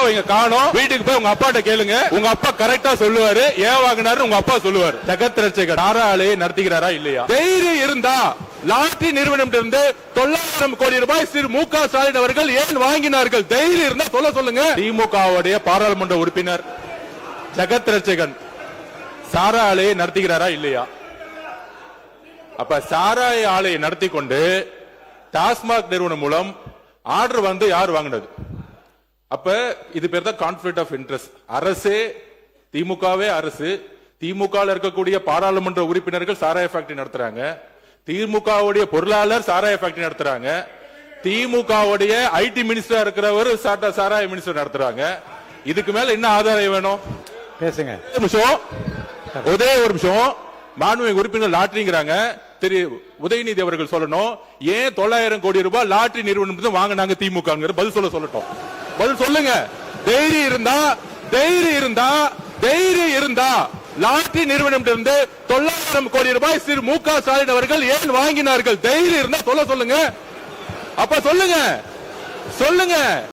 அப்பாவை இங்க காணோம். வீட்டுக்கு போய் உங்க அப்பாட்ட கேளுங்க. உங்க அப்பா கரெக்டா சொல்லுவாரு. ஏன் வாங்கினாரு உங்க அப்பா சொல்லுவாரு. ஜெகத் ரட்சகர் சாரா ஆலையை நடத்துகிறாரா இல்லையா? தைரியம் இருந்தா லாட்டரி நிறுவனம் இருந்து 900 கோடி ரூபாய் திரு மு.க. ஸ்டாலின் அவர்கள் ஏன் வாங்கினார்கள்? தைரியம் இருந்தா சொல்லுங்க. திமுகவுடைய பாராளுமன்ற உறுப்பினர் ஜெகத் ரட்சகன் சாரா ஆலையை நடத்துகிறாரா இல்லையா? அப்ப சாராய ஆலையை நடத்தி கொண்டு டாஸ்மாக் நிறுவனம் மூலம் ஆர்டர் வந்து யார் வாங்கினது? அப்ப இது பேர் தான் கான்ஃபிளிக்ட் ஆஃப் இன்ட்ரெஸ்ட். அரசே, திமுகவே அரசு, திமுக இருக்கக்கூடிய பாராளுமன்ற உறுப்பினர்கள் சாராய ஃபேக்டரி நடத்துறாங்க. திமுகவுடைய பொருளாளர் சாராய ஃபேக்டரி நடத்துறாங்க. திமுகவுடைய ஐடி மினிஸ்டர் இருக்கிறவர் சாராய மினிஸ்டர் நடத்துறாங்க. இதுக்கு மேல என்ன ஆதாரம் வேணும்? பேசுங்க. ஒரே ஒரு நிமிஷம். மாண்புமிகு உறுப்பினர் லாட்டரிங்கிறாங்க. திரு உதயநிதி அவர்கள் சொல்லணும், ஏன் 900 கோடி ரூபாய் லாட்டரி நிறுவனம் வாங்கினாங்க திமுக? பதில் சொல்லட்டும். பதில் சொல்லுங்க. தைரியம் இருந்தா லாட்டரி நிறுவனம் இருந்து 900 கோடி ரூபாய் திரு மு.க. ஸ்டாலின் அவர்கள் ஏன் வாங்கினார்கள்? தைரியம் இருந்தா சொல்லுங்க. அப்ப சொல்லுங்க.